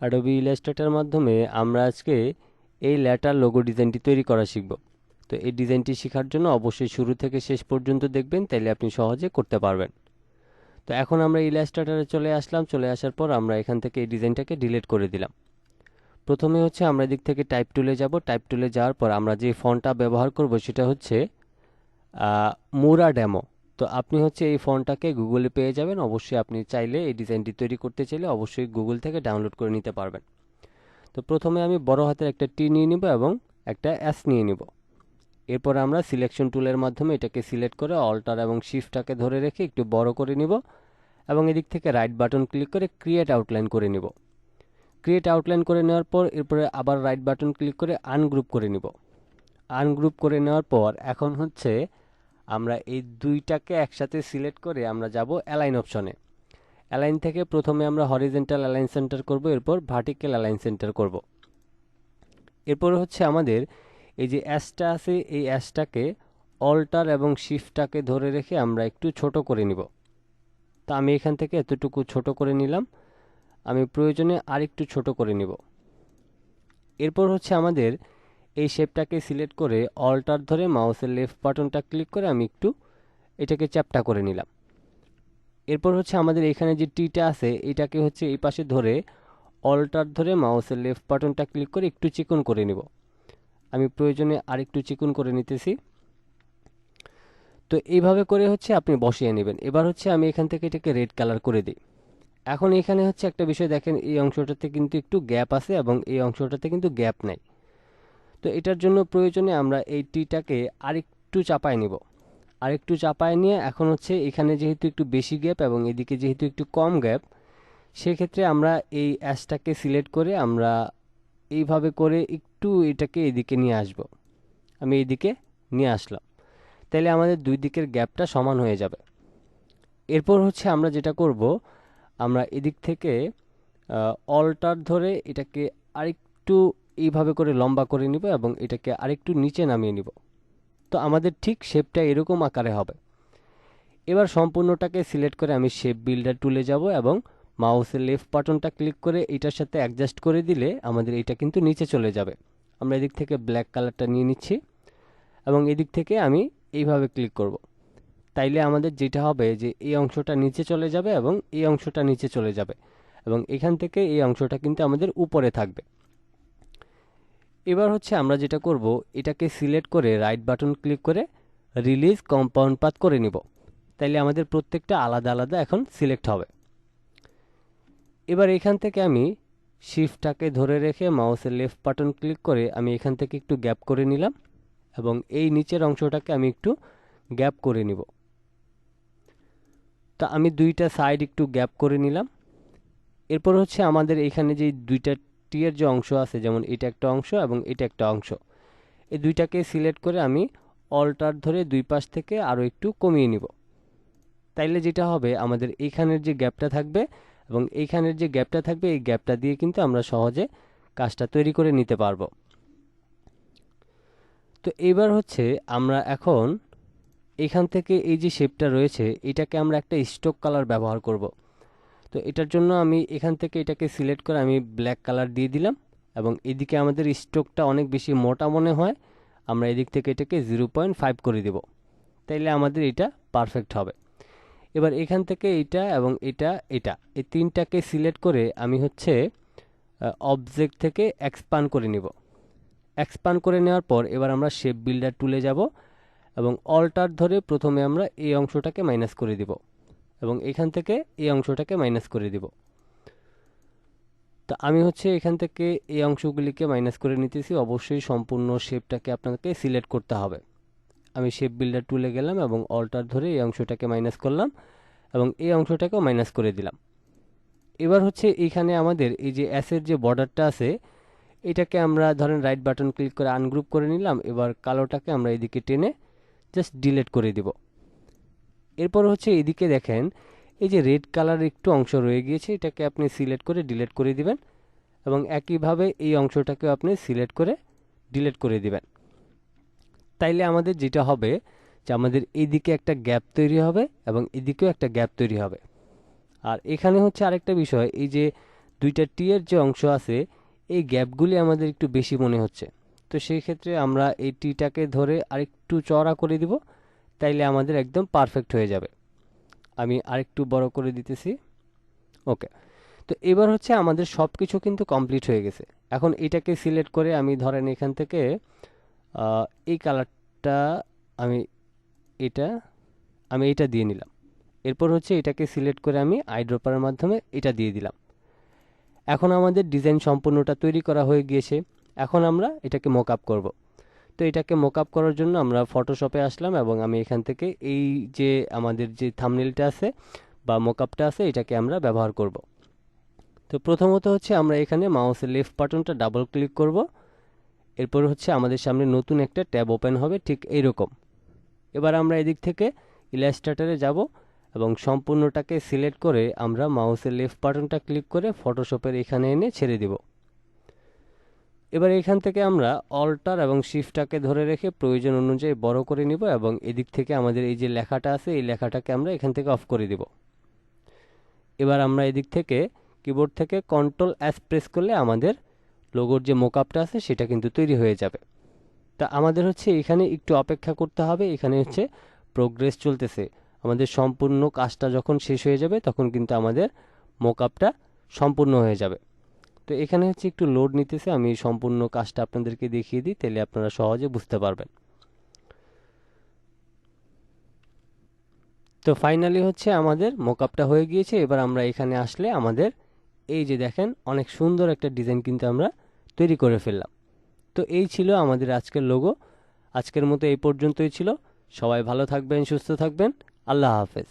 Adobe ইলাস্ট্রেটরের মাধ্যমে আমরা আজকে এই লেটার লোগো ডিজাইনটি তৈরি করা শিখব। তো এই ডিজাইনটি শেখার জন্য অবশ্যই শুরু থেকে শেষ পর্যন্ত দেখবেন, তাইলে আপনি সহজে করতে পারবেন। তো এখন আমরা ইলাস্ট্রেটরে চলে আসলাম। চলে আসার পর আমরা এখান থেকে এই ডিজাইনটাকে ডিলিট করে দিলাম। প্রথমে হচ্ছে আমরা এদিক থেকে টাইপ টুলে যাব। টাইপ টুলে যাওয়ার পর আমরা যে ফন্টটা ব্যবহার করব সেটা হচ্ছে মুরা ডেমো। তো আপনি হচ্ছে এই ফন্টটাকে গুগলে পেয়ে যাবেন। অবশ্যই আপনি চাইলে এই ডিজাইনটি তৈরি করতে চাইলে অবশ্যই গুগল থেকে ডাউনলোড করে নিতে পারবেন। তো প্রথমে আমি বড় হাতের একটা টি নিয়ে নিব এবং একটা এস নিয়ে নিব। এরপর আমরা সিলেকশন টুলের মাধ্যমে এটাকে সিলেক্ট করে অল্টার এবং শিফটটাকে ধরে রেখে একটু বড় করে নিব এবং এদিক থেকে রাইট বাটন ক্লিক করে ক্রিয়েট আউটলাইন করে নিব। ক্রিয়েট আউটলাইন করে নেওয়ার পর এরপরে আবার রাইট বাটন ক্লিক করে আনগ্রুপ করে নিব। আনগ্রুপ করে নেওয়ার পর এখন হচ্ছে আমরা এই দুইটাকে একসাথে সিলেক্ট করে আমরা যাব অ্যালাইন অপশনে। অ্যালাইন থেকে প্রথমে আমরা হরিজন্টাল অ্যালাইন সেন্টার করব, এরপর ভার্টিক্যাল অ্যালাইন সেন্টার করব। এরপর হচ্ছে আমাদের এই যে অ্যাসটা আছে এই অ্যাসটাকে অল্টার এবং শিফটটাকে ধরে রেখে আমরা একটু ছোট করে নিব। তা আমি এখান থেকে এতটুকু ছোট করে নিলাম, আমি প্রয়োজনে আরেকটু ছোট করে নিব। এরপর হচ্ছে আমাদের এই শেপটাকে সিলেক্ট করে অল্টার ধরে মাউসের লেফট বাটনটা ক্লিক করে আমি একটু এটাকে চ্যাপ্টা করে নিলাম। এরপর হচ্ছে আমাদের এখানে যে টিটা আছে এটাকে হচ্ছে এই পাশে ধরে অল্টার ধরে মাউসের লেফট বাটনটা ক্লিক করে একটু চিকন করে নিব। আমি প্রয়োজনে আরেকটু চিকন করে নিতেছি। তো এইভাবে করে হচ্ছে আপনি বসিয়ে নেবেন। এবার হচ্ছে আমি এখান থেকে এটাকে রেড কালার করে দিই। এখন এখানে হচ্ছে একটা বিষয় দেখেন, এই অংশটাতে কিন্তু একটু গ্যাপ আছে এবং এই অংশটাতে কিন্তু গ্যাপ নাই। তো এটার জন্য প্রয়োজনে আমরা এই টিটাকে আরেকটু চাপায় নিব। আরেকটু চাপায় নিয়ে এখন হচ্ছে এখানে যেহেতু একটু বেশি গ্যাপ এবং এদিকে যেহেতু একটু কম গ্যাপ, সেক্ষেত্রে আমরা এই অ্যাশটাকে সিলেক্ট করে আমরা এইভাবে করে একটু এটাকে এদিকে নিয়ে আসব। আমি এইদিকে নিয়ে আসলাম, তাইলে আমাদের দুই দিকের গ্যাপটা সমান হয়ে যাবে। এরপর হচ্ছে আমরা যেটা করব, আমরা এদিক থেকে অল্টার ধরে এটাকে আরেকটু এইভাবে করে লম্বা করে নিব এবং এটাকে আরেকটু নিচে নামিয়ে নিব। তো আমাদের ঠিক শেপটা এরকম আকারে হবে। এবার সম্পূর্ণটাকে সিলেক্ট করে আমি শেপ বিল্ডার টুলে যাব এবং মাউসের লেফট বাটনটা ক্লিক করে এটার সাথে অ্যাডজাস্ট করে দিলে আমাদের এটা কিন্তু নিচে চলে যাবে। আমরা এদিক থেকে ব্ল্যাক কালারটা নিয়ে নিচ্ছি এবং এদিক থেকে আমি এইভাবে ক্লিক করব। তাইলে আমাদের যেটা হবে যে এই অংশটা নিচে চলে যাবে এবং এই অংশটা নিচে চলে যাবে এবং এখান থেকে এই অংশটা কিন্তু আমাদের উপরে থাকবে। এবার হচ্ছে আমরা যেটা করব, এটাকে সিলেক্ট করে রাইট বাটন ক্লিক করে রিলিজ কম্পাউন্ড পাথ করে নিব। তাইলে আমাদের প্রত্যেকটা আলাদা আলাদা এখন সিলেক্ট হবে। এবার এখান থেকে আমি শিফটটাকে ধরে রেখে মাউসের লেফট বাটন ক্লিক করে আমি এখান থেকে একটু গ্যাপ করে নিলাম এবং এই নিচের অংশটাকে আমি একটু গ্যাপ করে নিব। তা আমি দুইটা সাইড একটু গ্যাপ করে নিলাম। এরপর হচ্ছে আমাদের এখানে যে দুইটা টিয়ের যে অংশ আছে, যেমন এটা একটা অংশ এবং এটা একটা অংশ, এই দুইটাকে সিলেক্ট করে আমি অল্টার ধরে দুই পাশ থেকে আরও একটু কমিয়ে নিব। তাইলে যেটা হবে আমাদের এইখানের যে গ্যাপটা থাকবে এবং এইখানের যে গ্যাপটা থাকবে এই গ্যাপটা দিয়ে কিন্তু আমরা সহজে কাজটা তৈরি করে নিতে পারবো। তো এবার হচ্ছে আমরা এখন এখান থেকে এই যে শেপটা রয়েছে এটাকে আমরা একটা স্টোক কালার ব্যবহার করব। তো এটার জন্য আমি এখান থেকে এটাকে সিলেক্ট করে আমি ব্ল্যাক কালার দিয়ে দিলাম এবং এদিকে আমাদের স্টোকটা অনেক বেশি মোটা মনে হয়, আমরা এদিক থেকে এটাকে 0.5 করে দেব। তাইলে আমাদের এটা পারফেক্ট হবে। এবার এখান থেকে এটা এবং এটা এই তিনটাকে সিলেক্ট করে আমি হচ্ছে অবজেক্ট থেকে এক্সপান্ড করে নিব। এক্সপান্ড করে নেওয়ার পর এবার আমরা শেপ বিল্ডার টুলে যাব এবং অল্টার ধরে প্রথমে আমরা এই অংশটাকে মাইনাস করে দিব এবং এখান থেকে এই অংশটাকে মাইনাস করে দিব। তো আমি হচ্ছে এখান থেকে এই অংশগুলিকে মাইনাস করে নিতেছি। অবশ্যই সম্পূর্ণ শেপটাকে আপনাকে সিলেক্ট করতে হবে। আমি শেপ বিল্ডার টুলে গেলাম এবং অল্টার ধরে এই অংশটাকে মাইনাস করলাম এবং এই অংশটাকেও মাইনাস করে দিলাম। এবার হচ্ছে এইখানে আমাদের এই যে অ্যাসের যে বর্ডারটা আছে এটাকে আমরা ধরেন রাইট বাটন ক্লিক করে আনগ্রুপ করে নিলাম। এবার কালোটাকে আমরা এদিকে টেনে জাস্ট ডিলিট করে দিব। এরপর হচ্ছে এদিকে দেখেন এই যে রেড কালার একটু অংশ রয়ে গিয়েছে, এটাকে আপনি সিলেক্ট করে ডিলিট করে দিবেন এবং একইভাবে এই অংশটাকেও আপনি সিলেক্ট করে ডিলিট করে দিবেন। তাইলে আমাদের যেটা হবে যে আমাদের এইদিকে একটা গ্যাপ তৈরি হবে এবং এদিকেও একটা গ্যাপ তৈরি হবে। আর এখানে হচ্ছে আরেকটা বিষয়, এই যে দুইটা টি এর যে অংশ আছে এই গ্যাপগুলি আমাদের একটু বেশি মনে হচ্ছে। তো সেই ক্ষেত্রে আমরা এই টিটাকে ধরে আরেকটু চওড়া করে দিব, তাইলে আমাদের একদম পারফেক্ট হয়ে যাবে। আমি আরেকটু বড় করে দিতেছি। ওকে, তো এবার হচ্ছে আমাদের সব কিছু কিন্তু কমপ্লিট হয়ে গেছে। এখন এটাকে সিলেক্ট করে আমি ধরেন এখান থেকে এই কালারটা আমি এটা আমি এটা দিয়ে নিলাম। এরপর হচ্ছে এটাকে সিলেক্ট করে আমি আইড্রপারের মাধ্যমে এটা দিয়ে দিলাম। এখন আমাদের ডিজাইন সম্পূর্ণটা তৈরি করা হয়ে গিয়েছে। এখন আমরা এটাকে মক আপ করবো। তো এটাকে মক আপ করার জন্য আমরা ফটোশপে আসলাম এবং আমি এখান থেকে এই যে আমাদের যে থাম্বনেইলটা আছে বা মক আপটা আছে এটাকে আমরা ব্যবহার করব। তো প্রথমত হচ্ছে আমরা এখানে মাউসের লেফট বাটনটা ডাবল ক্লিক করব। এরপর হচ্ছে আমাদের সামনে নতুন একটা ট্যাব ওপেন হবে ঠিক এইরকম। এবার আমরা এদিক থেকে ইলাস্ট্রেটরে যাব এবং সম্পূর্ণটাকে সিলেক্ট করে আমরা মাউসের লেফট বাটনটা ক্লিক করে ফটোশপের এখানে এনে ছেড়ে দিব। এবার এখান থেকে আমরা অল্টার এবং শিফটটাকে ধরে রেখে প্রয়োজন অনুযায়ী বড় করে নিব এবং এদিক থেকে আমাদের এই যে লেখাটা আছে এই লেখাটাকে আমরা এখান থেকে অফ করে দিব। এবার আমরা এদিক থেকে কিবোর্ড থেকে কন্ট্রোল এস প্রেস করলে আমাদের লোগোর যে মোকআপটা আছে সেটা কিন্তু তৈরি হয়ে যাবে। তা আমাদের হচ্ছে এখানে একটু অপেক্ষা করতে হবে। এখানে হচ্ছে প্রোগ্রেস চলতেছে। আমাদের সম্পূর্ণ কাজটা যখন শেষ হয়ে যাবে তখন কিন্তু আমাদের মোকআপটা সম্পূর্ণ হয়ে যাবে। তো এখানে হচ্ছে একটু লোড নিতেছে, আমি সম্পূর্ণ কাজটা আপনাদেরকে দেখিয়ে দিই, তাহলে আপনারা সহজে বুঝতে পারবেন। তো ফাইনালি হচ্ছে আমাদের মোকআপটা হয়ে গিয়েছে। এবার আমরা এখানে আসলে আমাদের এই যে দেখেন অনেক সুন্দর একটা ডিজাইন কিন্তু আমরা তৈরি করে ফেললাম। তো এই ছিল আমাদের আজকের লোগো। আজকের মতো এই পর্যন্তই ছিল। সবাই ভালো থাকবেন, সুস্থ থাকবেন। আল্লাহ হাফেজ।